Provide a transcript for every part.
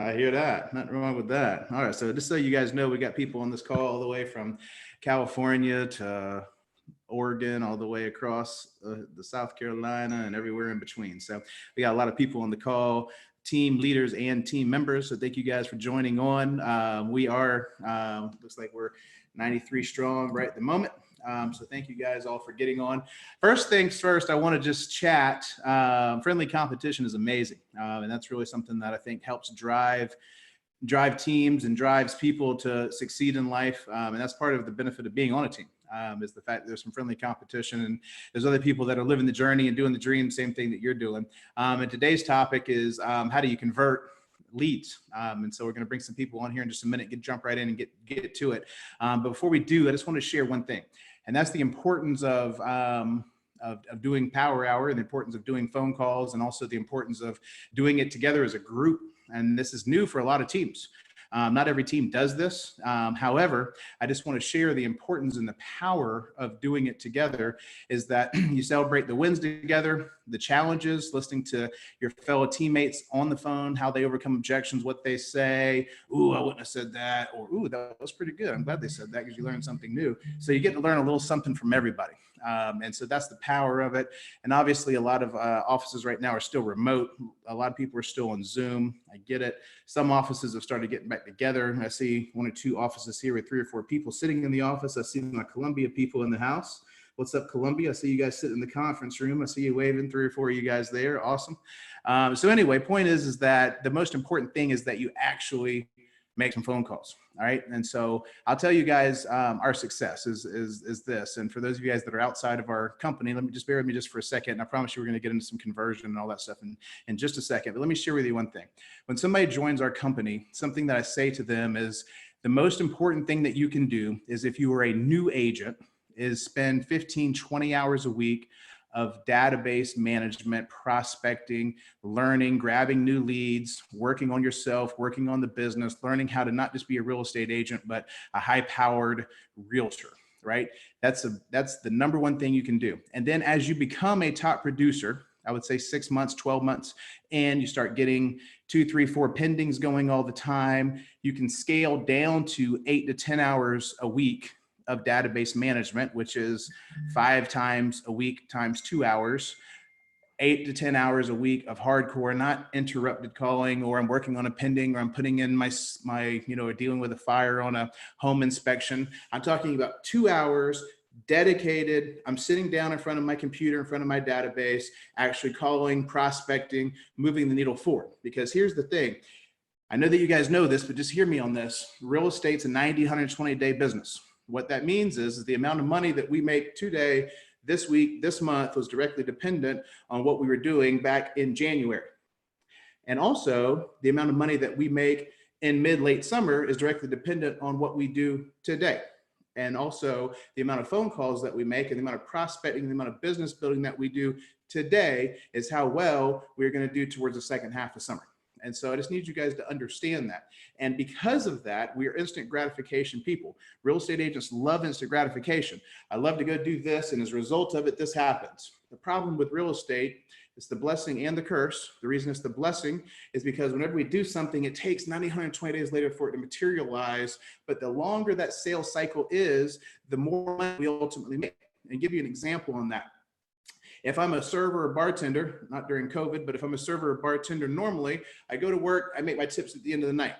I hear that. Nothing wrong with that. All right. So just so you guys know, we got people on this call all the way from California to Oregon, all the way across the South Carolina and everywhere in between. So we got a lot of people on the call, team leaders and team members. So thank you guys for joining on. We are, looks like we're 93 strong right at the moment. So thank you guys all for getting on. First things first, I want to just chat. Friendly competition is amazing. And that's really something that I think helps drive teams and drives people to succeed in life. And that's part of the benefit of being on a team, is the fact that there's some friendly competition and there's other people that are living the journey and doing the dream, same thing that you're doing. And today's topic is how do you convert leads? And so we're going to bring some people on here in just a minute, jump right in and get to it. But before we do, I just want to share one thing, and that's the importance of doing Power Hour, and the importance of doing phone calls, and also the importance of doing it together as a group. And this is new for a lot of teams. Not every team does this. However, I just want to share the importance and the power of doing it together is that you celebrate the wins together, the challenges, listening to your fellow teammates on the phone, how they overcome objections, what they say. Ooh, I wouldn't have said that. Or, ooh, that was pretty good. I'm glad they said that because you learned something new. So you get to learn a little something from everybody. And so that's the power of it. And obviously a lot of offices right now are still remote. A lot of people are still on Zoom. I get it. Some offices have started getting back together. I see one or two offices here with 3 or 4 people sitting in the office. I see my Columbia people in the house. What's up, Columbia? I see you guys sitting in the conference room. I see you waving, 3 or 4 of you guys there. Awesome. So anyway, point is that the most important thing is that you actually make some phone calls. All right. And so I'll tell you guys, our success is this. And for those of you guys that are outside of our company, let me just bear with me just for a second. And I promise you we're going to get into some conversion and all that stuff in just a second. But let me share with you one thing. When somebody joins our company, something that I say to them is the most important thing that you can do is, if you are a new agent, is spend 15, 20 hours a week of database management, prospecting, learning, grabbing new leads, working on yourself, working on the business, learning how to not just be a real estate agent, but a high-powered realtor, right? That's the number one thing you can do. And then as you become a top producer, I would say 6 months, 12 months, and you start getting 2, 3, 4 pendings going all the time, you can scale down to 8 to 10 hours a week of database management, which is 5 times a week times 2 hours, 8 to 10 hours a week of hardcore, not interrupted calling, or I'm working on a pending, or I'm putting in my dealing with a fire on a home inspection. I'm talking about 2 hours dedicated. I'm sitting down in front of my computer, in front of my database, actually calling, prospecting, moving the needle forward. Because here's the thing. I know that you guys know this, but just hear me on this. Real estate's a 90, 120-day business. What that means is the amount of money that we make today, this week, this month, was directly dependent on what we were doing back in January. And also the amount of money that we make in mid-late summer is directly dependent on what we do today. And also the amount of phone calls that we make and the amount of prospecting, the amount of business building that we do today is how well we're going to do towards the second half of summer. And so I just need you guys to understand that. And because of that, we are instant gratification people. Real estate agents love instant gratification. I love to go do this, and as a result of it, this happens. The problem with real estate is the blessing and the curse. The reason it's the blessing is because whenever we do something, it takes 90, 120 days later for it to materialize. But the longer that sales cycle is, the more money we ultimately make. And give you an example on that. If I'm a server or bartender, not during COVID, but if I'm a server or bartender normally, I go to work, I make my tips at the end of the night.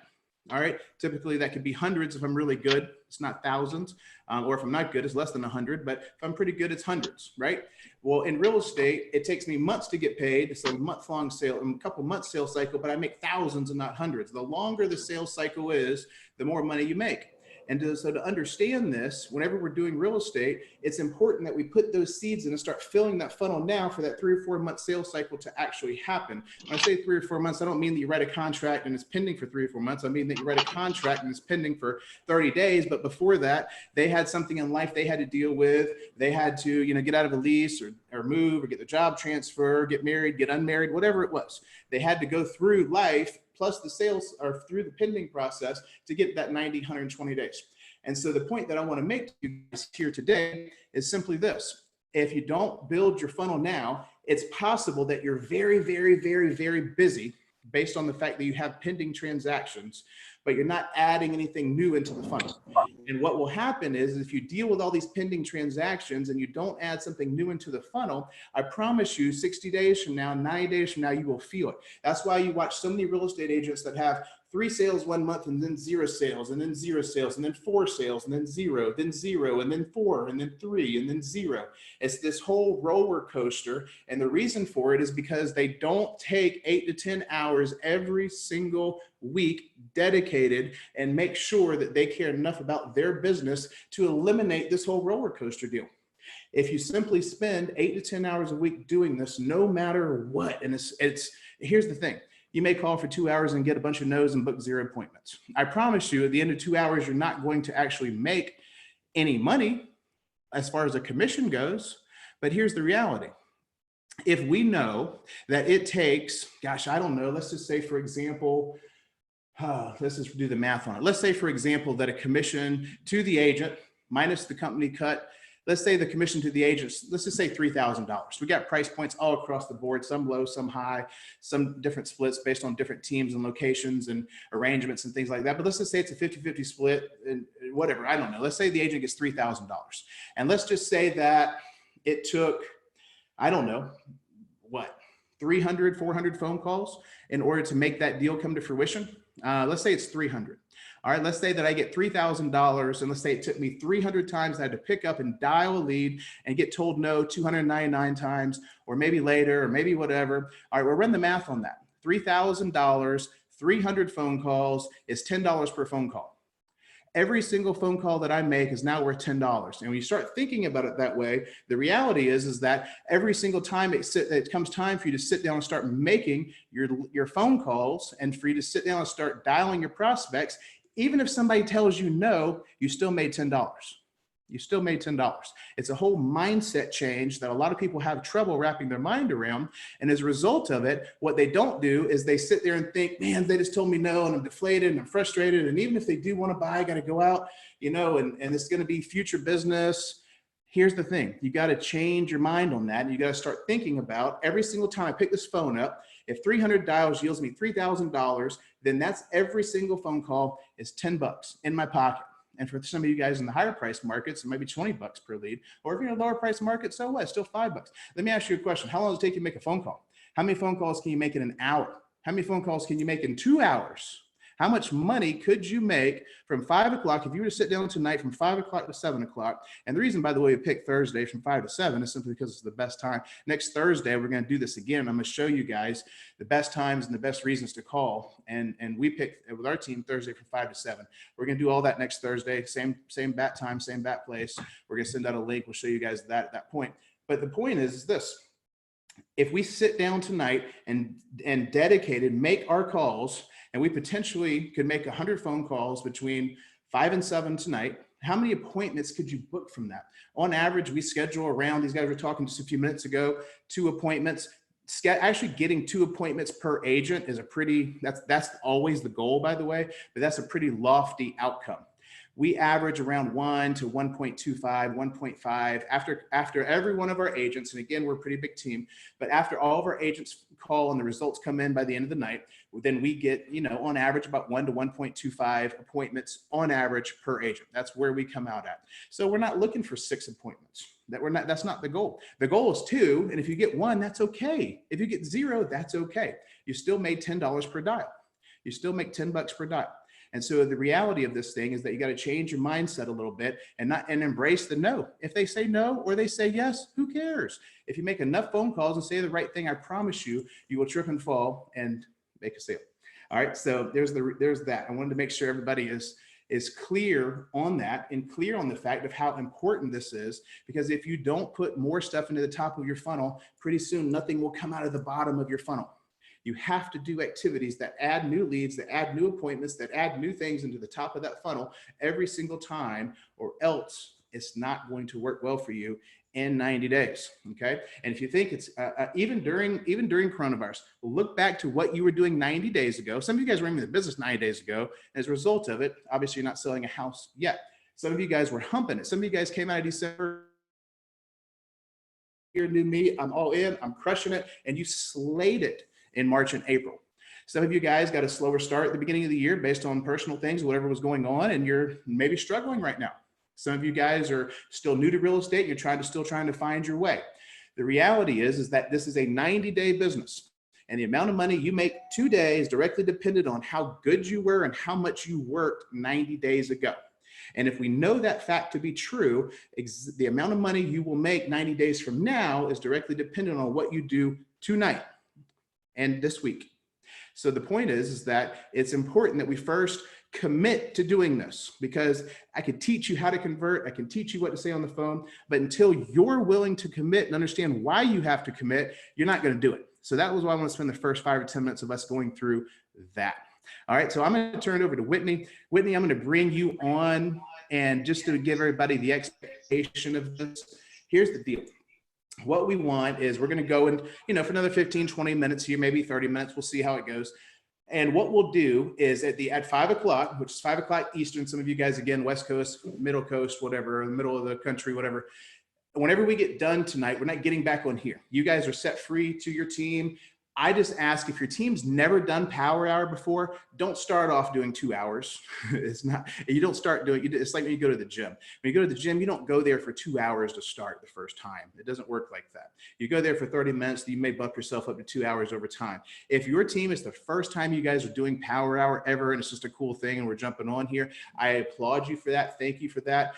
All right. Typically that could be hundreds if I'm really good. It's not thousands. Or if I'm not good, it's less than 100. But if I'm pretty good, it's hundreds, right? Well, in real estate, it takes me months to get paid. It's a month-long sale, a couple months sales cycle, but I make thousands and not hundreds. The longer the sales cycle is, the more money you make. And so to understand this, whenever we're doing real estate, it's important that we put those seeds in and start filling that funnel now for that 3 or 4 month sales cycle to actually happen. When I say 3 or 4 months, I don't mean that you write a contract and it's pending for 3 or 4 months. I mean that you write a contract and it's pending for 30 days. But before that, they had something in life they had to deal with. They had to, get out of a lease or move or get the job transfer, get married, get unmarried, whatever it was. They had to go through life plus the sales or through the pending process to get that 90, 120 days. And so the point that I want to make to you guys here today is simply this. If you don't build your funnel now, it's possible that you're very, very, very, very busy based on the fact that you have pending transactions, but you're not adding anything new into the funnel. And what will happen is if you deal with all these pending transactions and you don't add something new into the funnel, I promise you 60 days from now, 90 days from now, you will feel it. That's why you watch so many real estate agents that have 3 sales 1 month and then 0 sales and then 0 sales and then 4 sales and then 0 and then 4 and then 3 and then 0. It's this whole roller coaster. And the reason for it is because they don't take 8 to 10 hours every single week dedicated and make sure that they care enough about their business to eliminate this whole roller coaster deal. If you simply spend 8 to 10 hours a week doing this, no matter what, and here's the thing. You may call for 2 hours and get a bunch of no's and book 0 appointments. I promise you at the end of 2 hours, you're not going to actually make any money as far as a commission goes. But here's the reality. If we know that it takes, gosh, I don't know, let's just say, for example, let's just do the math on it. Let's say, for example, that a commission to the agent minus the company cut, let's say the commission to the agents, let's just say $3,000. We got price points all across the board, some low, some high, some different splits based on different teams and locations and arrangements and things like that. But let's just say it's a 50-50 split and whatever, I don't know. Let's say the agent gets $3,000. And let's just say that it took, I don't know, what, 300, 400 phone calls in order to make that deal come to fruition. Let's say it's 300. All right, let's say that I get $3,000 and let's say it took me 300 times. I had to pick up and dial a lead and get told no 299 times, or maybe later, or maybe whatever. All right, we'll run the math on that. $3,000, 300 phone calls is $10 per phone call. Every single phone call that I make is now worth $10. And when you start thinking about it that way, the reality is that every single time it comes time for you to sit down and start making your phone calls and for you to sit down and start dialing your prospects, even if somebody tells you no, you still made $10. You still made $10. It's a whole mindset change that a lot of people have trouble wrapping their mind around. And as a result of it, what they don't do is they sit there and think, man, they just told me no, and I'm deflated and I'm frustrated. And even if they do want to buy, I got to go out, and it's going to be future business. Here's the thing. You got to change your mind on that. And you got to start thinking about every single time I pick this phone up, if 300 dials yields me $3,000, then that's every single phone call is $10 in my pocket. And for some of you guys in the higher price markets, it might be $20 per lead. Or if you're in a lower price market, so what? Still $5. Let me ask you a question. How long does it take you to make a phone call? How many phone calls can you make in an hour? How many phone calls can you make in 2 hours? How much money could you make from 5 o'clock if you were to sit down tonight from 5 o'clock to 7 o'clock? And the reason, by the way, we picked Thursday from 5 to 7 is simply because it's the best time. Next Thursday, we're going to do this again. I'm going to show you guys the best times and the best reasons to call. And we picked with our team Thursday from 5 to 7. We're going to do all that next Thursday. Same bat time, same bat place. We're going to send out a link. We'll show you guys that at that point. But the point is this. If we sit down tonight and dedicated, make our calls, and we potentially could make 100 phone calls between 5 and 7 tonight, how many appointments could you book from that? On average, we schedule around, these guys were talking just a few minutes ago, 2 appointments. Actually getting 2 appointments per agent is that's always the goal, by the way, but that's a pretty lofty outcome. We average around 1 to 1.25, 1.5 after every one of our agents. And again, we're a pretty big team, but after all of our agents call and the results come in by the end of the night, then we get, on average about 1 to 1.25 appointments on average per agent. That's where we come out at. So we're not looking for 6 appointments. That's not the goal. The goal is 2. And if you get 1, that's okay. If you get 0, that's okay. You still made $10 per dial. You still make $10 per dial. And so the reality of this thing is that you got to change your mindset a little bit and embrace the no. If they say no or they say yes, who cares? If you make enough phone calls and say the right thing, I promise you, you will trip and fall and make a sale. All right. So there's that. I wanted to make sure everybody is clear on that and clear on the fact of how important this is, because if you don't put more stuff into the top of your funnel, pretty soon nothing will come out of the bottom of your funnel. You have to do activities that add new leads, that add new appointments, that add new things into the top of that funnel every single time, or else it's not going to work well for you in 90 days. Okay. And if you think it's even during coronavirus, look back to what you were doing 90 days ago. Some of you guys were in the business 90 days ago. As a result of it, obviously you're not selling a house yet. Some of you guys were humping it. Some of you guys came out of December. You're new me. I'm all in. I'm crushing it. And you slayed it in March and April. Some of you guys got a slower start at the beginning of the year based on personal things, whatever was going on, and you're maybe struggling right now. Some of you guys are still new to real estate. You're still trying to find your way. The reality is that this is a 90-day business. And the amount of money you make today is directly dependent on how good you were and how much you worked 90 days ago. And if we know that fact to be true, the amount of money you will make 90 days from now is directly dependent on what you do tonight and this week. So the point is that it's important that we first commit to doing this, because I can teach you how to convert. I can teach you what to say on the phone, but until you're willing to commit and understand why you have to commit, you're not going to do it. So that was why I want to spend the first 5 or 10 minutes of us going through that. All right, so I'm going to turn it over to Whitney. Whitney, I'm going to bring you on, and just to give everybody the expectation of this, here's the deal. What we want is we're going to go and, for another 15, 20 minutes here, maybe 30 minutes, we'll see how it goes. And what we'll do is at 5 o'clock, which is 5 o'clock Eastern, some of you guys, again, West Coast, Middle Coast, whatever, the middle of the country, whatever. Whenever we get done tonight, we're not getting back on here. You guys are set free to your team. I just ask, if your team's never done Power Hour before, don't start off doing 2 hours. You don't start doing, it's like when you go to the gym. When you go to the gym, you don't go there for 2 hours to start the first time. It doesn't work like that. You go there for 30 minutes, you may bump yourself up to 2 hours over time. If your team is the first time you guys are doing Power Hour ever, and it's just a cool thing and we're jumping on here, I applaud you for that. Thank you for that.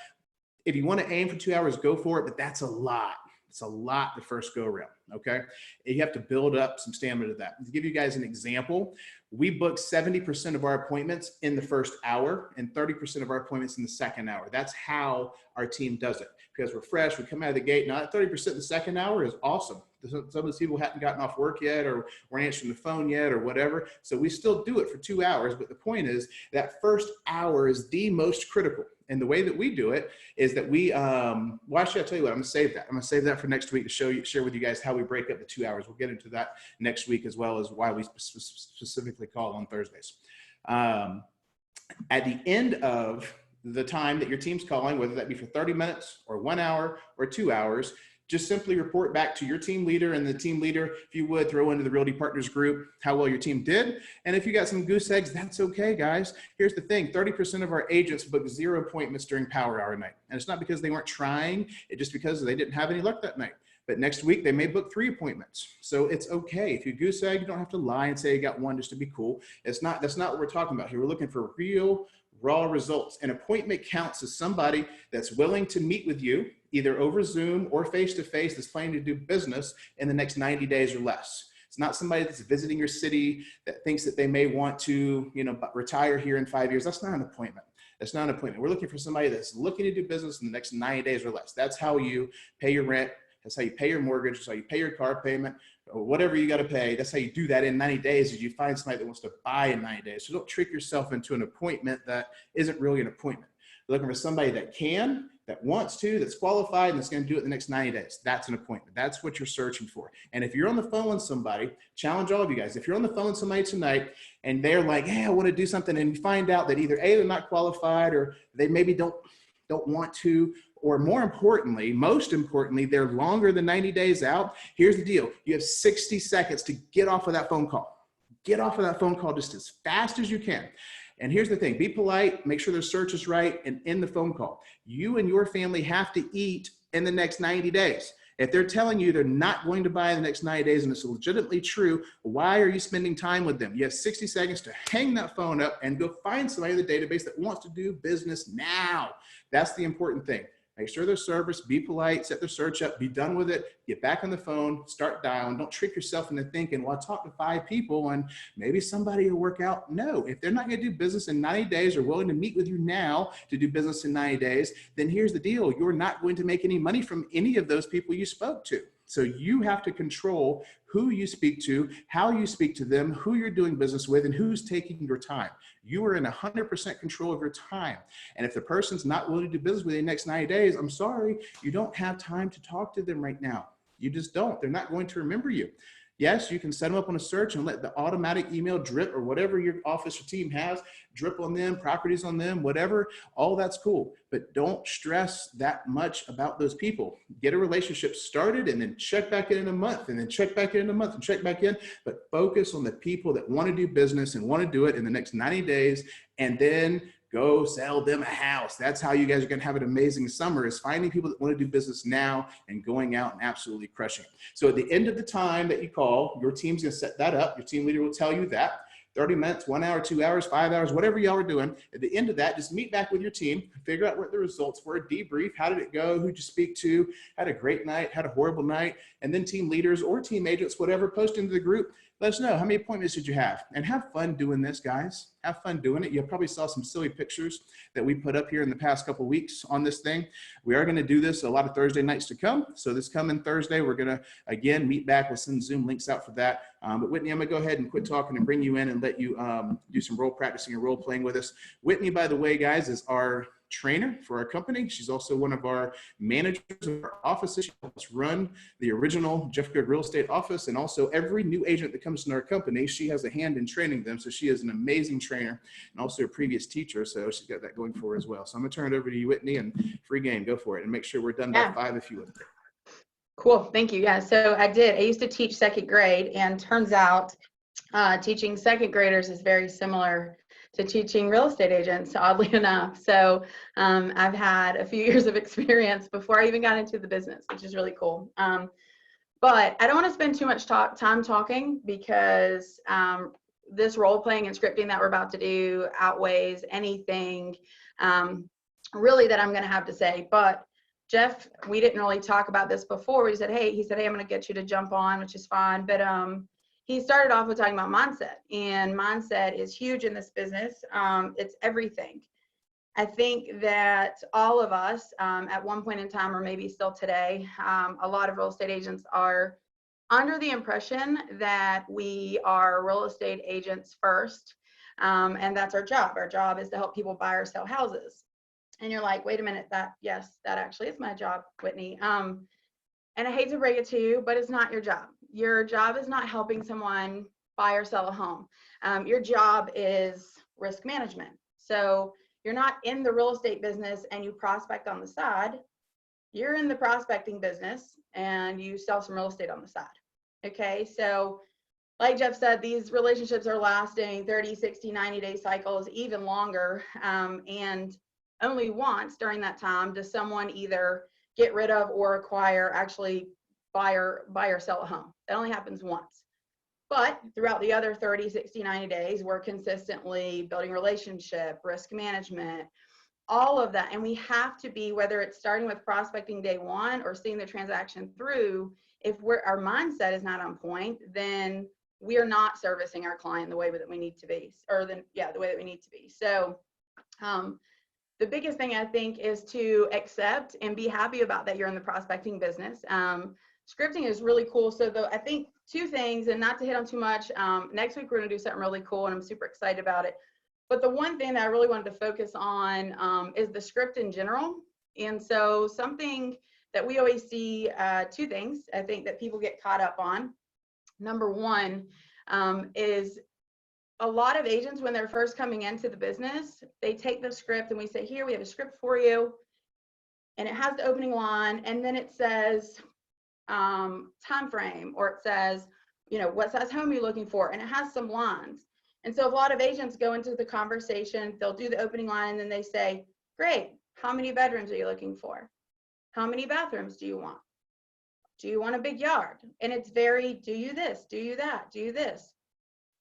If you want to aim for 2 hours, go for it, but that's a lot. It's a lot the first go around, okay? You have to build up some stamina to that. To give you guys an example, we book 70% of our appointments in the first hour and 30% of our appointments in the second hour. That's how our team does it, because we're fresh, we come out of the gate. Now, that 30% in the second hour is awesome. Some of those people hadn't gotten off work yet, or weren't answering the phone yet, or whatever. So we still do it for 2 hours, but the point is that first hour is the most critical. And the way that we do it is that we, well, actually, I'll tell you what, I'm gonna save that. I'm gonna save that for next week to share with you guys how we break up the 2 hours. We'll get into that next week, as well as why we specifically call on Thursdays. At the end of the time that your team's calling, whether that be for 30 minutes or 1 hour or 2 hours, just simply report back to your team leader, and the team leader, if you would, throw into the Realty Partners group how well your team did. And if you got some goose eggs, that's okay, guys. Here's the thing, 30% of our agents book 0 appointments during Power Hour night. And it's not because they weren't trying, it's just because they didn't have any luck that night. But next week, they may book 3 appointments. So it's okay. If you goose egg, you don't have to lie and say you got 1 just to be cool. That's not what we're talking about here. We're looking for real, raw results. An appointment counts as somebody that's willing to meet with you, either over Zoom or face-to-face, that's planning to do business in the next 90 days or less. It's not somebody that's visiting your city that thinks that they may want to, retire here in 5 years. That's not an appointment. That's not an appointment. We're looking for somebody that's looking to do business in the next 90 days or less. That's how you pay your rent. That's how you pay your mortgage. That's how you pay your car payment, or whatever you got to pay. That's how you do that in 90 days, is you find somebody that wants to buy in 90 days. So don't trick yourself into an appointment that isn't really an appointment. You're looking for somebody that can, that wants to, that's qualified, and that's going to do it in the next 90 days. That's an appointment. That's what you're searching for. And if you're on the phone with somebody, challenge all of you guys. If you're on the phone with somebody tonight and they're like, hey, I want to do something, and you find out that either A, they're not qualified, or they maybe don't want to, or most importantly, they're longer than 90 days out. Here's the deal. You have 60 seconds to get off of that phone call. Get off of that phone call just as fast as you can. And here's the thing, be polite, make sure the search is right, and end the phone call. You and your family have to eat in the next 90 days. If they're telling you they're not going to buy in the next 90 days and it's legitimately true, why are you spending time with them? You have 60 seconds to hang that phone up and go find somebody in the database that wants to do business now. That's the important thing. Make sure their service, be polite, set their search up, be done with it, get back on the phone, start dialing. Don't trick yourself into thinking, well, I talked to 5 people and maybe somebody will work out. No, if they're not going to do business in 90 days or willing to meet with you now to do business in 90 days, then here's the deal. You're not going to make any money from any of those people you spoke to. So you have to control who you speak to, how you speak to them, who you're doing business with, and who's taking your time. You are in 100% control of your time. And if the person's not willing to do business with you in the next 90 days, I'm sorry, you don't have time to talk to them right now. You just don't. They're not going to remember you. Yes, you can set them up on a search and let the automatic email drip or whatever your office or team has drip on them, properties on them, whatever. All that's cool. But don't stress that much about those people. Get a relationship started and then check back in a month and then check back in a month and check back in. But focus on the people that want to do business and want to do it in the next 90 days. And then go sell them a house. That's how you guys are going to have an amazing summer, is finding people that want to do business now and going out and absolutely crushing it. So at the end of the time that you call, your team's going to set that up. Your team leader will tell you that. 30 minutes, 1 hour, 2 hours, 5 hours, whatever y'all are doing. At the end of that, just meet back with your team, figure out what the results were, debrief. How did it go? Who'd you speak to? Had a great night, had a horrible night. And then team leaders or team agents, whatever, post into the group. Let us know how many appointments did you have, and have fun doing this, guys. Have fun doing it. You probably saw some silly pictures that we put up here in the past couple of weeks on this thing. We are going to do this a lot of Thursday nights to come. So this coming Thursday, we're going to, again, meet back. We'll send Zoom links out for that. But Whitney, I'm going to go ahead and quit talking and bring you in and let you do some role practicing and role playing with us. Whitney, by the way, guys, is our trainer for our company. She's also one of our managers of our offices. She helps run the original Jeff Good Real Estate office, and also every new agent that comes to our company, she has a hand in training them. So she is an amazing trainer and also a previous teacher. So she's got that going for her as well. So I'm gonna turn it over to you, Whitney, and free game, go for it, and make sure we're done by 5 if you would. Cool, thank you. Yeah, so I used to teach second grade, and turns out teaching second graders is very similar to teaching real estate agents, oddly enough. So I've had a few years of experience before I even got into the business, which is really cool. But I don't want to spend too much time talking, because this role playing and scripting that we're about to do outweighs anything really that I'm going to have to say. But Jeff, we didn't really talk about this before. He said, hey, I'm going to get you to jump on, which is fine. But he started off with talking about mindset, and mindset is huge in this business. It's everything. I think that all of us at one point in time, or maybe still today, a lot of real estate agents are under the impression that we are real estate agents first, and that's our job. Our job is to help people buy or sell houses. And you're like, wait a minute, that actually is my job, Whitney. And I hate to break it to you, but it's not your job. Your job is not helping someone buy or sell a home. Your job is risk management. So you're not in the real estate business and you prospect on the side. You're in the prospecting business and you sell some real estate on the side. Okay, so like Jeff said, these relationships are lasting 30, 60, 90-day cycles, even longer. And only once during that time does someone either get rid of or acquire, actually buy or sell a home. That only happens once. But throughout the other 30, 60, 90 days, we're consistently building relationship, risk management, all of that. And we have to be, whether it's starting with prospecting day one or seeing the transaction through, if our mindset is not on point, then we are not servicing our client the way that we need to be, or the way that we need to be. So the biggest thing I think is to accept and be happy about that you're in the prospecting business. Scripting is really cool. So I think two things, and not to hit on too much, next week we're going to do something really cool and I'm super excited about it. But the one thing that I really wanted to focus on is the script in general. And so something that we always see, two things I think that people get caught up on. Number one is a lot of agents, when they're first coming into the business, they take the script and we say, here, we have a script for you. And it has the opening line, and then it says time frame, or it says, what size home you're looking for, and it has some lines. And so a lot of agents go into the conversation, they'll do the opening line, and then they say, great, how many bedrooms are you looking for? How many bathrooms do you want? Do you want a big yard? And it's very, do you this, do you that, do you this?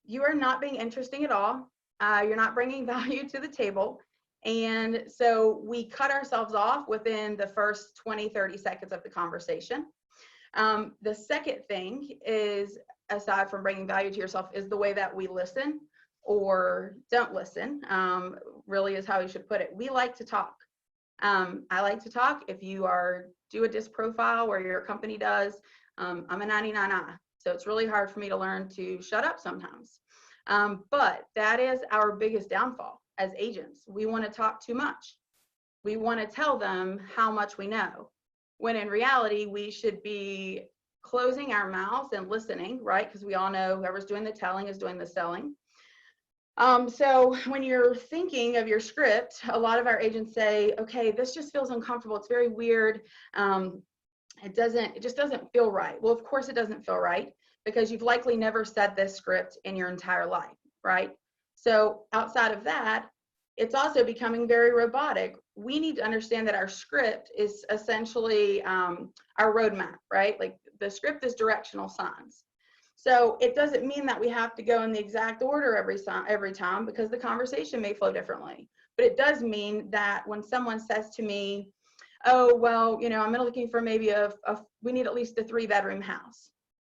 You are not being interesting at all. You're not bringing value to the table. And so we cut ourselves off within the first 20, 30 seconds of the conversation. The second thing is, aside from bringing value to yourself, is the way that we listen or don't listen, really is how you should put it. We like to talk. I like to talk. If you do a disc profile where your company does, I'm a 99I. So it's really hard for me to learn to shut up sometimes. But that is our biggest downfall as agents. We want to talk too much. We want to tell them how much we know, when in reality, we should be closing our mouths and listening, right? Because we all know whoever's doing the telling is doing the selling. So when you're thinking of your script, a lot of our agents say, okay, this just feels uncomfortable. It's very weird. It just doesn't feel right. Well, of course it doesn't feel right, because you've likely never said this script in your entire life, right? So outside of that, it's also becoming very robotic. We need to understand that our script is essentially our roadmap, right? Like the script is directional signs. So it doesn't mean that we have to go in the exact order every time, because the conversation may flow differently. But it does mean that when someone says to me, oh, well, you know, I'm looking for maybe we need at least a 3-bedroom house.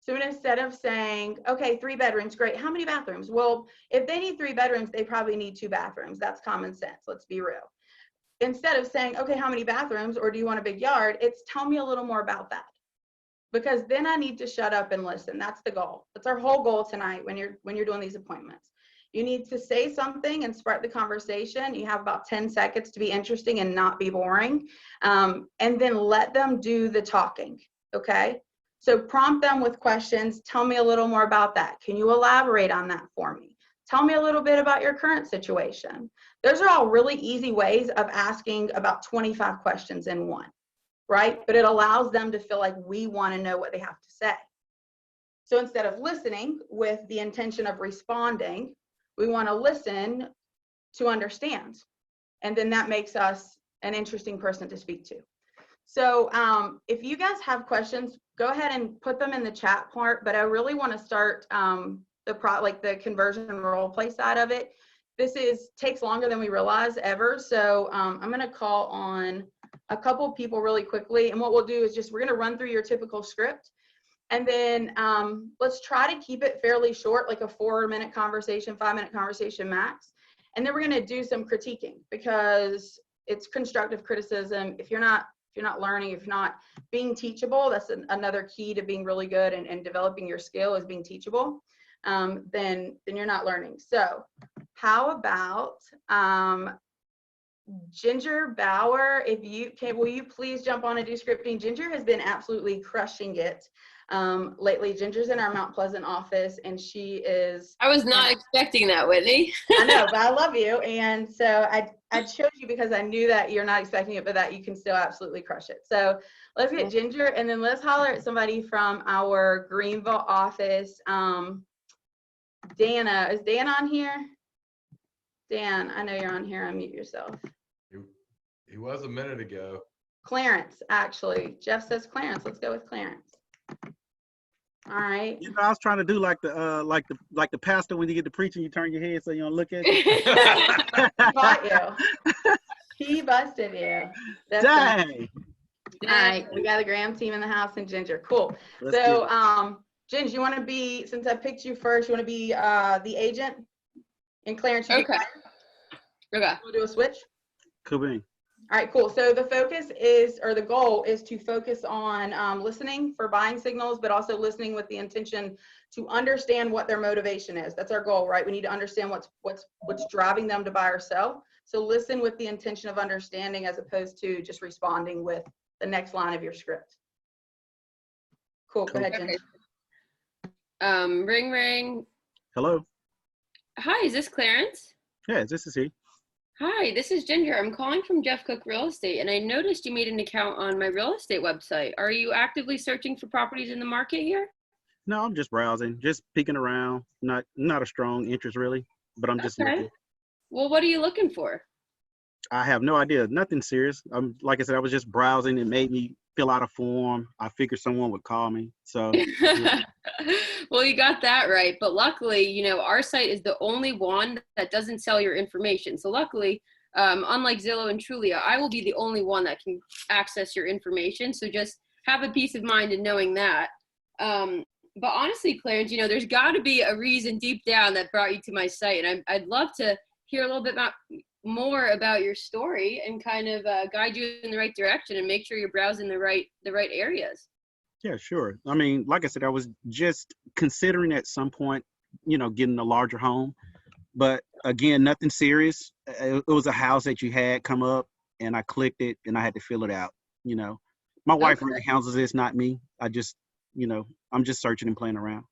So instead of saying, okay, 3 bedrooms, great. How many bathrooms? Well, if they need 3 bedrooms, they probably need 2 bathrooms. That's common sense. Let's be real. Instead of saying, okay, how many bathrooms, or do you want a big yard? It's tell me a little more about that. Because then I need to shut up and listen. That's the goal. That's our whole goal tonight when you're doing these appointments. You need to say something and spark the conversation. You have about 10 seconds to be interesting and not be boring. And then let them do the talking, okay? So prompt them with questions. Tell me a little more about that. Can you elaborate on that for me? Tell me a little bit about your current situation. Those are all really easy ways of asking about 25 questions in one, right? But it allows them to feel like we want to know what they have to say. So instead of listening with the intention of responding, we want to listen to understand. And then that makes us an interesting person to speak to. So if you guys have questions, go ahead and put them in the chat part, but I really want to start the conversion role play side of it. This takes longer than we realize ever. So I'm going to call on a couple of people really quickly. And what we'll do is we're going to run through your typical script. And then let's try to keep it fairly short, like a 4-minute conversation, 5-minute conversation max. And then we're going to do some critiquing, because it's constructive criticism. If you're not learning, if you're not being teachable, that's another key to being really good and developing your skill is being teachable. Then you're not learning. So how about Ginger Bauer, if you can, will you please jump on and do scripting? Ginger has been absolutely crushing it lately. Ginger's in our Mount Pleasant office, and she is. I was not expecting that, Whitney. I know, but I love you. And so I chose you because I knew that you're not expecting it, but that you can still absolutely crush it. So let's get Ginger, and then let's holler at somebody from our Greenville office. Dana, is Dan on here? Dan, I know you're on here. Unmute yourself. He was a minute ago. Clarence, actually. Jeff says Clarence. Let's go with Clarence. All right. You know, I was trying to do like the pastor when you get to preaching, you turn your head so you don't look at it. Caught you. He busted you. That's Dang. All right, we got the Graham team in the house and Ginger. Cool. Let's So, Ginger, you want to be, since I picked you first, you want to be the agent? And Clarence, you Okay. Okay. We'll do a switch. Cool bean. All right, cool. So the focus is, or the goal is to focus on listening for buying signals, but also listening with the intention to understand what their motivation is. That's our goal, right? We need to understand what's driving them to buy or sell. So listen with the intention of understanding, as opposed to just responding with the next line of your script. Cool. Go ahead, Ginger. Ring, ring. Hello. Hi, is this Clarence? Yeah, this is he. Hi, this is Ginger. I'm calling from Jeff Cook Real Estate, and I noticed you made an account on my real estate website. Are you actively searching for properties in the market here? No, I'm just browsing, just peeking around. Not a strong interest really, but I'm just looking. Well, what are you looking for? I have no idea. Nothing serious. Like I said, I was just browsing. It made me fill out a form. I figured someone would call me. So yeah. Well, you got that right. But luckily, you know, our site is the only one that doesn't sell your information. So luckily, unlike Zillow and Trulia, I will be the only one that can access your information. So just have a peace of mind in knowing that. But honestly, Clarence, you know, there's got to be a reason deep down that brought you to my site. And I'd love to hear a little bit more about your story and kind of guide you in the right direction and make sure you're browsing the right areas. Yeah, sure. I mean, like I said, I was just considering at some point, you know, getting a larger home, but again, nothing serious. It was a house that you had come up, and I clicked it, and I had to fill it out. You know, my wife really handles this, not me. I just I'm just searching and playing around.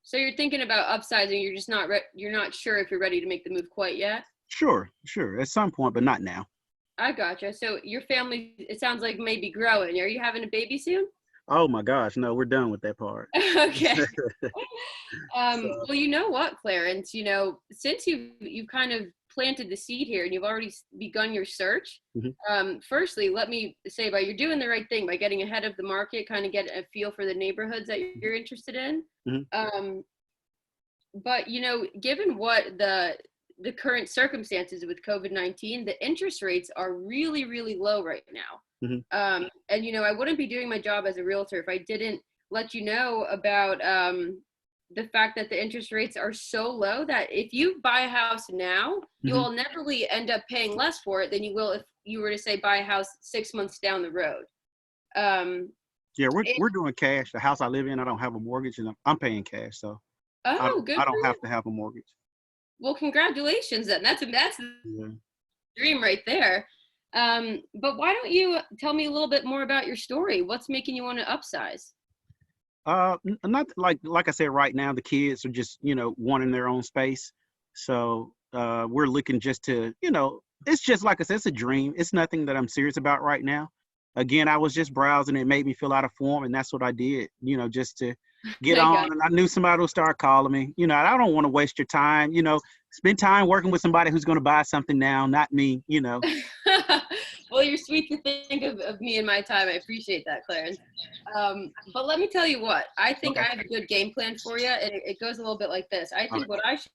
So you're thinking about upsizing. You're just not you're not sure if you're ready to make the move quite yet. Sure. At some point, but not now. I gotcha. So your family, it sounds like maybe growing. Are you having a baby soon? Oh my gosh, no, we're done with that part. Okay. So- Well, you know what, Clarence, since you've kind of planted the seed here and you've already begun your search, firstly, let me say you're doing the right thing by getting ahead of the market, kind of get a feel for the neighborhoods that you're interested in. But, given what the current circumstances with COVID-19, the interest rates are really, really low right now. And, I wouldn't be doing my job as a realtor if I didn't let you know about the fact that the interest rates are so low that if you buy a house now, you will inevitably end up paying less for it than you will if you were to say buy a house 6 months down the road. Yeah, we're doing cash. The house I live in, I don't have a mortgage, and I'm paying cash, so I don't have to have a mortgage. Well, congratulations then. That's the dream right there. But why don't you tell me a little bit more about your story? What's making you want to upsize? Not like I said, right now the kids are just wanting their own space, so we're looking just to it's just like I said, it's a dream. It's nothing that I'm serious about right now. Again, I was just browsing. It made me fill out a form, and that's what I did. Just to get on. And I knew somebody would start calling me. I don't want to waste your time. Spend time working with somebody who's going to buy something now, not me. Well, you're sweet to think of me and my time. I appreciate that, Clarence. But let me tell you what, I think I have a good game plan for you, and it goes a little bit like this. I think what I should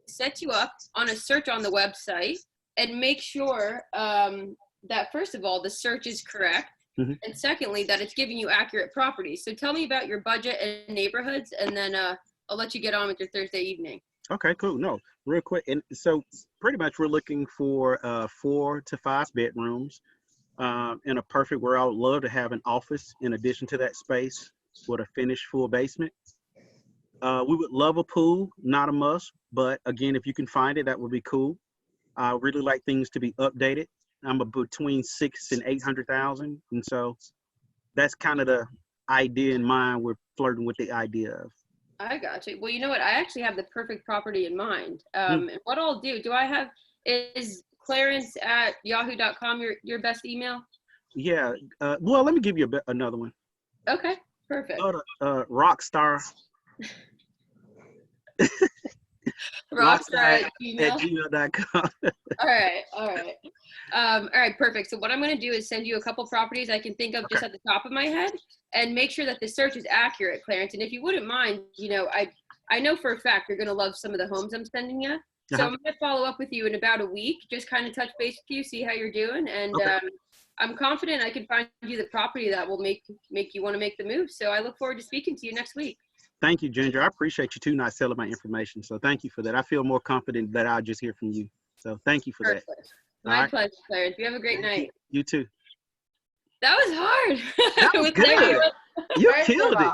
set you up on a search on the website and make sure that, first of all, the search is correct. And secondly, that it's giving you accurate properties. So tell me about your budget and neighborhoods, and then I'll let you get on with your Thursday evening. Okay, cool. No, real quick. And so pretty much we're looking for 4 to 5 bedrooms. In a perfect world, I would love to have an office in addition to that space with a finished full basement. We would love a pool, not a must, but again, if you can find it, that would be cool. I really like things to be updated. I'm between 600,000 and 800,000, and so that's kind of the idea in mind. We're flirting with the idea of. I got you. Well, you know what? I actually have the perfect property in mind. And what I'll do, is clarence@yahoo.com your best email? Yeah. Well, let me give you another one. Okay, perfect. Rockstar. Rockstar at gmail.com. All right, perfect. So what I'm going to do is send you a couple properties I can think of just at the top of my head, and make sure that the search is accurate, Clarence. And if you wouldn't mind, I know for a fact you're going to love some of the homes I'm sending you. So I'm going to follow up with you in about a week, just kind of touch base with you, see how you're doing, and I'm confident I can find you the property that will make you want to make the move. So I look forward to speaking to you next week. Thank you, Ginger. I appreciate you too not selling my information. So thank you for that. I feel more confident that I'll just hear from you. So thank you for that. My pleasure, Clarence. You have a great night. You too. That was hard. That was good. You killed it.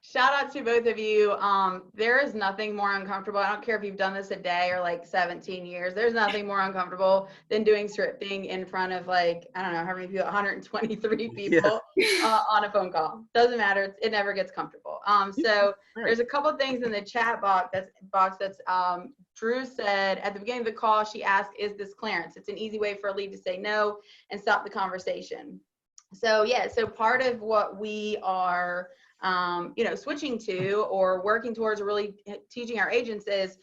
Shout out to both of you. There is nothing more uncomfortable. I don't care if you've done this a day or like 17 years. There's nothing more uncomfortable than doing scripting in front of I don't know how many people, 123 people on a phone call. Doesn't matter. It never gets comfortable. So there's a couple of things in the chat box that's Drew said at the beginning of the call, she asked, is this Clarence? It's an easy way for a lead to say no and stop the conversation. So so part of what we are switching to or working towards, or really teaching our agents is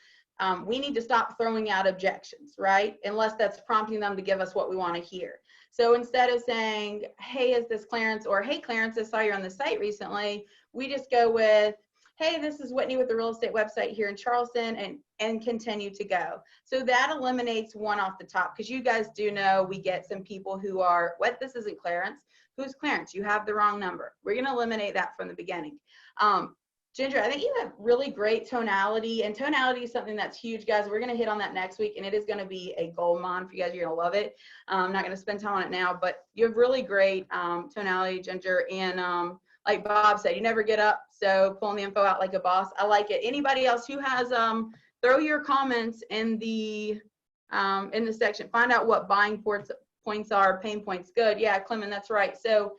we need to stop throwing out objections, right? Unless that's prompting them to give us what we want to hear. So instead of saying, hey, is this Clarence? Or hey, Clarence, I saw you on the site recently, we just go with, hey, this is Whitney with the real estate website here in Charleston, and continue to go. So that eliminates one off the top, because you guys do know we get some people who are, what, this isn't Clarence. Who's Clarence? You have the wrong number. We're going to eliminate that from the beginning. Ginger, I think you have really great tonality, and tonality is something that's huge, guys. We're going to hit on that next week, and it is going to be a gold mine for you guys. You're going to love it. I'm not going to spend time on it now, but you have really great tonality, Ginger. And like Bob said, you never get up, so pulling the info out like a boss. I like it. Anybody else who has, throw your comments in the section. Find out what buying points are, pain points. Good. Yeah, Clement, that's right. So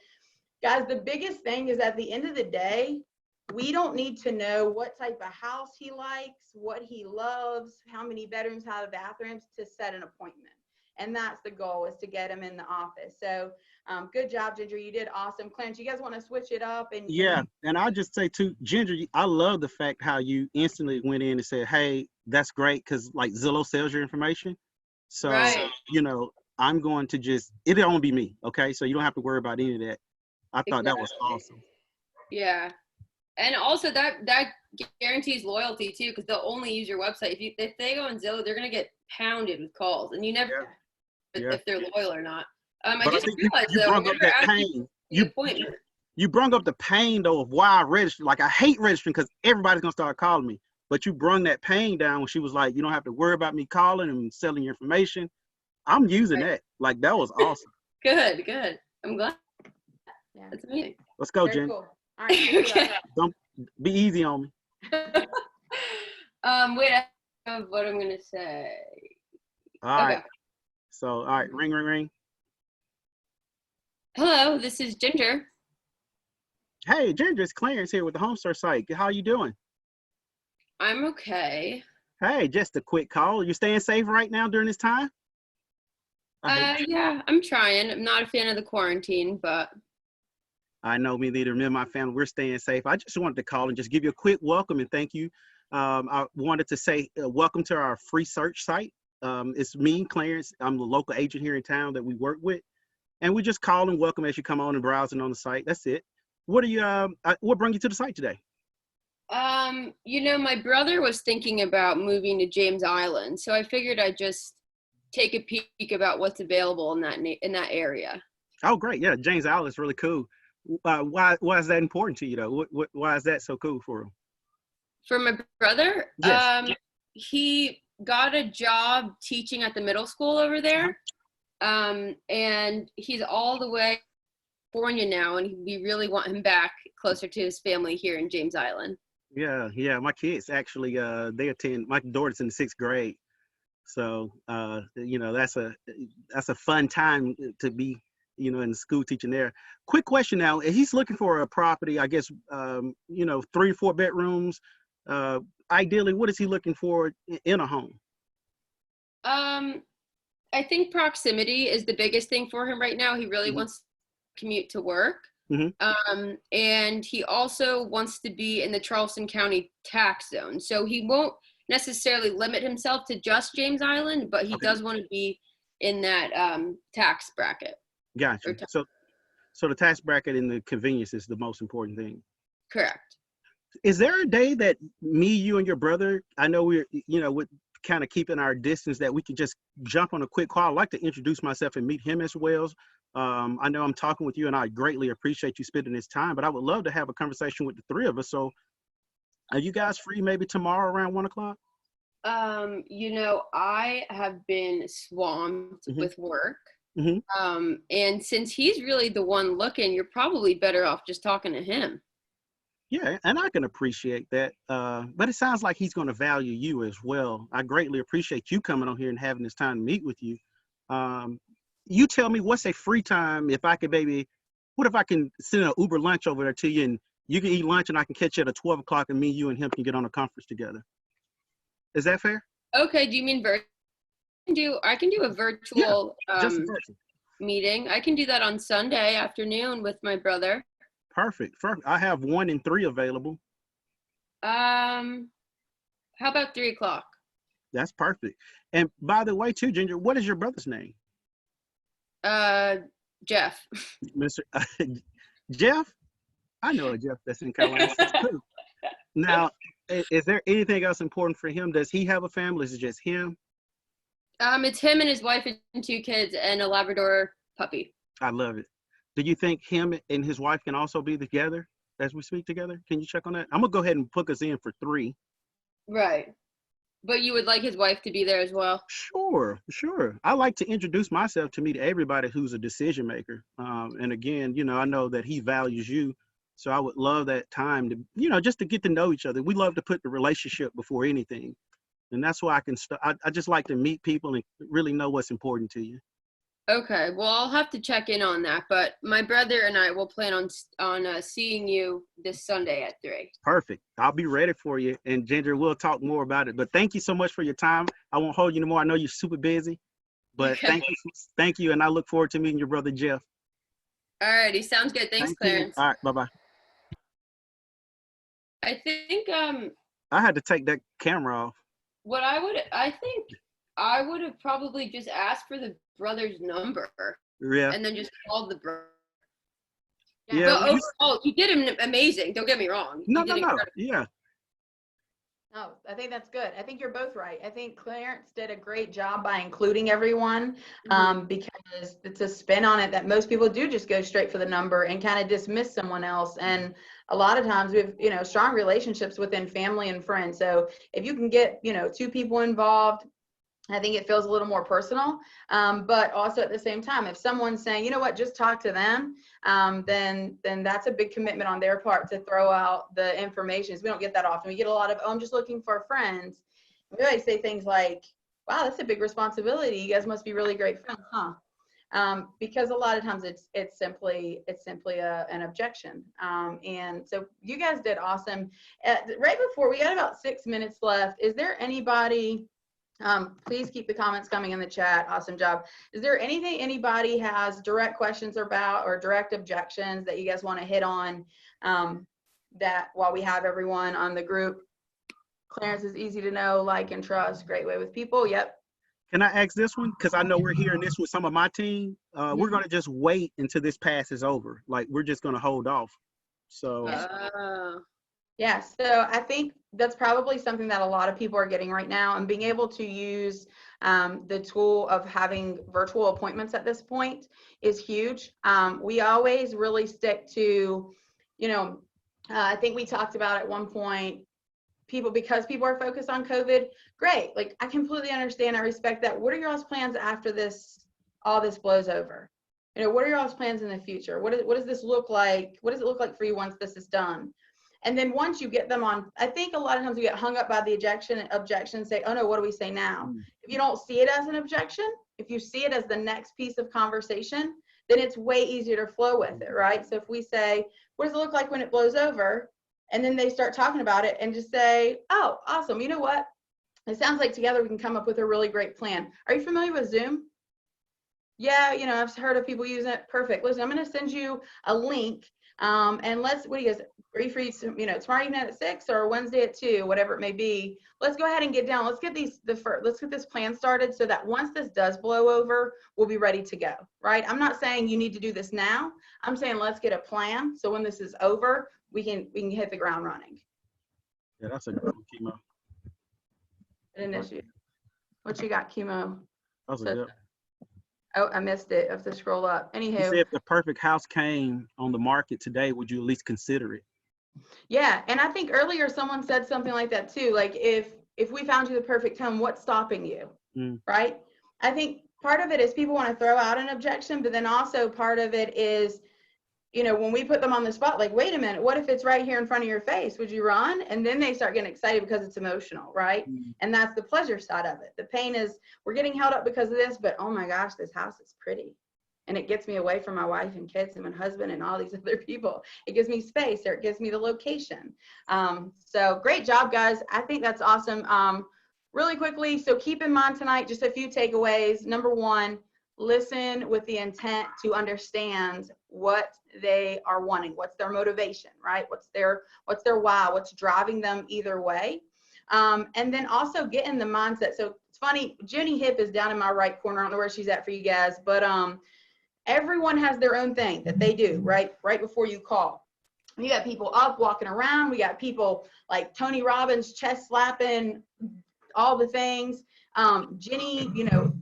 Guys, the biggest thing is at the end of the day, we don't need to know what type of house he likes, what he loves, how many bedrooms, how the bathrooms to set an appointment. And that's the goal, is to get him in the office. So good job, Ginger. You did awesome. Clarence, you guys want to switch it up? And Yeah, and I'll just say too, Ginger, I love the fact how you instantly went in and said, hey, that's great, because like Zillow sells your information. So, Right. you know, I'm going to just, it'll only be me, okay? So you don't have to worry about any of that. I thought that was Exactly. awesome. Yeah. And also that guarantees loyalty too, because they'll only use your website. If they go on Zillow, they're gonna get pounded with calls, and you never know Yeah. if they're loyal or not. I But I just think realized you though, brought up whenever that asking pain. the appointment, You brought up the pain though of why I registered. Like I hate registering because everybody's gonna start calling me. But you brung that pain down when she was like, you don't have to worry about me calling and selling your information. I'm using Right. that. Like that was awesome. good. I'm glad. Yeah. That's amazing. Let's go, Very Jen. cool. All right. switch it Okay. up. Be easy on me. Wait, I have what I'm gonna say. All right. Okay. So all right, ring, ring, ring. Hello, this is Ginger. Hey, Ginger, it's Clarence here with the HomeStore site. How you doing? I'm okay. Hey, just a quick call. You staying safe right now during this time? Yeah, I'm trying. I'm not a fan of the quarantine, but I know me neither. Me and my family, we're staying safe. I just wanted to call and just give you a quick welcome and thank you. I wanted to say welcome to our free search site. It's me, Clarence. I'm the local agent here in town that we work with. And we just call and welcome as you come on and browsing on the site. That's it. What brought you to the site today? my brother was thinking about moving to James Island, so I figured I'd just take a peek about what's available in that area. Oh, great. Yeah, James Island is really cool. Why is that important to you though? Why is that so cool for him? For my brother, Yes. he got a job teaching at the middle school over there. And he's all the way in California now, and we really want him back closer to his family here in James Island. Yeah. My kids actually my daughter's in the 6th grade. So that's a fun time to be, in the school teaching there. Quick question now. He's looking for a property, I guess, 3 to 4 bedrooms. Ideally, what is he looking for in a home? I think proximity is the biggest thing for him right now. He really wants to commute to work. And he also wants to be in the Charleston County tax zone. So he won't necessarily limit himself to just James Island, but he does want to be in that tax bracket. Gotcha. So the tax bracket and the convenience is the most important thing. Correct. Is there a day that me, you, and your brother, I know we're, with kind of keeping our distance, that we can just jump on a quick call? I'd like to introduce myself and meet him as well. I know I'm talking with you, and I greatly appreciate you spending this time, but I would love to have a conversation with the 3 of us. So are you guys free maybe tomorrow around 1 o'clock? I have been swamped with work. And since he's really the one looking, you're probably better off just talking to him. Yeah, and I can appreciate that. But it sounds like he's going to value you as well. I greatly appreciate you coming on here and having this time to meet with you. You tell me, what's a free time what if I can send an Uber lunch over there to you and you can eat lunch and I can catch you at 12 o'clock and me, you, and him can get on a conference together? Is that fair? Okay, do you mean virtual? I can do a virtual Just a virtual. meeting. I can do that on Sunday afternoon with my brother. Perfect. I have 1 and 3 available. How about 3 o'clock? That's perfect. And by the way, too, Ginger, what is your brother's name? Jeff. Mr. Jeff? I know a Jeff that's in Carolina too. Now, is there anything else important for him? Does he have a family? Is it just him? It's him and his wife and 2 kids and a Labrador puppy. I love it. Do you think him and his wife can also be together as we speak together? Can you check on that? I'm going to go ahead and book us in for 3. Right. But you would like his wife to be there as well? Sure. I like to introduce myself to meet everybody who's a decision maker. And again, I know that he values you. So I would love that time to, just to get to know each other. We love to put the relationship before anything. And that's why I just like to meet people and really know what's important to you. Okay, well, I'll have to check in on that, but my brother and I will plan on seeing you this Sunday at 3. Perfect. I'll be ready for you. And Ginger, we'll talk more about it. But thank you so much for your time. I won't hold you no more. I know you're super busy, but Okay. thank you. And I look forward to meeting your brother, Jeff. Alrighty, sounds good. Thanks, Thank you. Clarence. All right. Bye-bye. I think I had to take that camera off. I think I would have probably just asked for the brother's number Yeah. and then just called the brother. Yeah. But overall, you did him amazing. Don't get me wrong. No. You did incredible. Yeah. No, I think that's good. I think you're both right. I think Clarence did a great job by including everyone, because it's a spin on it that most people do just go straight for the number and kind of dismiss someone else. And a lot of times we have, strong relationships within family and friends. So if you can get, 2 people involved, I think it feels a little more personal. But also at the same time, if someone's saying, you know what, just talk to them, then that's a big commitment on their part to throw out the information. We don't get that often. We get a lot of, oh, I'm just looking for friends. We always say things like, wow, that's a big responsibility. You guys must be really great friends, huh? Because a lot of times it's simply an objection. And so you guys did awesome. Right before, we got about 6 minutes left. Is there anybody? Please keep the comments coming in the chat. Awesome job. Is there anything anybody has direct questions about or direct objections that you guys want to hit on, that while we have everyone on the group? Clarence is easy to know, like, and trust. Great way with people. Yep. Can I ask this one? Because I know we're hearing this with some of my team. We're going to just wait until this pass is over. Like, we're just going to hold off. So. Yeah, so I think that's probably something that a lot of people are getting right now, and being able to use the tool of having virtual appointments at this point is huge. We always really stick to, I think we talked about at one point, because people are focused on COVID, great. Like, I completely understand, I respect that. What are your all's plans after all this blows over? What are your all's plans in the future? What does this look like? What does it look like for you once this is done? And then once you get them on, I think a lot of times we get hung up by the objection and say, oh no, what do we say now? If you don't see it as an objection, if you see it as the next piece of conversation, then it's way easier to flow with it, right? So if we say, what does it look like when it blows over? And then they start talking about it and just say, oh, awesome. You know what? It sounds like together we can come up with a really great plan. Are you familiar with Zoom? Yeah, I've heard of people using it. Perfect. Listen, I'm going to send you a link. And what do you guys, are you free, tomorrow evening at 6 or Wednesday at 2, whatever it may be. Let's go ahead and get down. Let's get this plan started so that once this does blow over, we'll be ready to go, right? I'm not saying you need to do this now. I'm saying let's get a plan so when this is over, we can hit the ground running. Yeah, that's a good one, Chemo. An issue. What you got, Chemo? That was a good. Oh, I missed it. I have to scroll up. You Anywho. said if the perfect house came on the market today, would you at least consider it? Yeah, and I think earlier someone said something like that too. Like, if we found you the perfect home, what's stopping you? Right? I think part of it is people want to throw out an objection, but then also part of it is, when we put them on the spot, like, wait a minute, what if it's right here in front of your face? Would you run? And then they start getting excited because it's emotional, right? And that's the pleasure side of it. The pain is we're getting held up because of this, but oh my gosh, this house is pretty. And it gets me away from my wife and kids and my husband and all these other people. It gives me space, or it gives me the location. So great job, guys. I think that's awesome. Really quickly, so keep in mind tonight, just a few takeaways. Number 1, listen with the intent to understand what they are wanting. What's their motivation, right? What's their why? What's driving them either way? And then also get in the mindset. So it's funny, Jenny Hip is down in my right corner. I don't know where she's at for you guys, but everyone has their own thing that they do, right before you call. You got people up walking around. We got people like Tony Robbins, chest slapping, all the things. Jenny,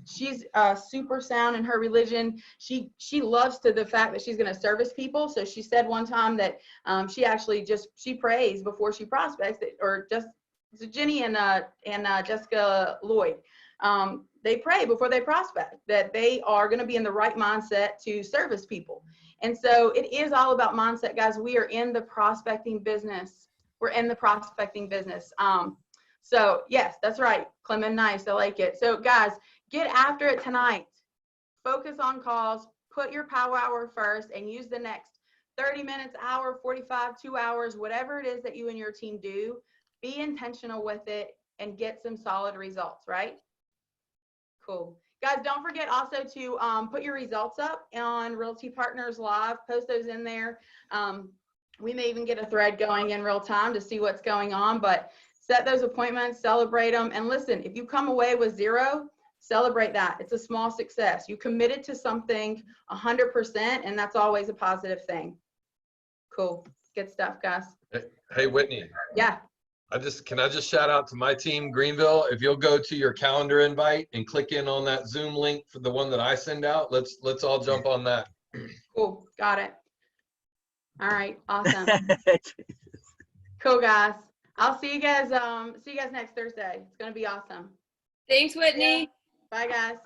she's super sound in her religion. She loves the fact that she's going to service people. So she said one time that she actually she prays before she prospects, so Jenny and Jessica Lloyd. They pray before they prospect, that they are going to be in the right mindset to service people. And so it is all about mindset, guys. We are in the prospecting business. We're in the prospecting business. So yes, that's right. Clement, nice. I like it. So guys, get after it tonight. focus on calls, put your power hour first, and use the next 30 minutes, hour, 45, 2 hours, whatever it is that you and your team do. Be intentional with it and get some solid results, right? Cool. Guys, don't forget also to put your results up on Realty Partners Live. Post those in there. We may even get a thread going in real time to see what's going on, but set those appointments, celebrate them. And listen, if you come away with 0, celebrate that. It's a small success. You committed to something 100%, and that's always a positive thing. Cool. Good stuff, guys. Hey, Whitney. Yeah. Can I just shout out to my team, Greenville? If you'll go to your calendar invite and click in on that Zoom link for the one that I send out, let's all jump on that. Cool. Got it. All right. Awesome. Cool, guys. I'll see you guys next Thursday. It's going to be awesome. Thanks, Whitney. Bye, guys.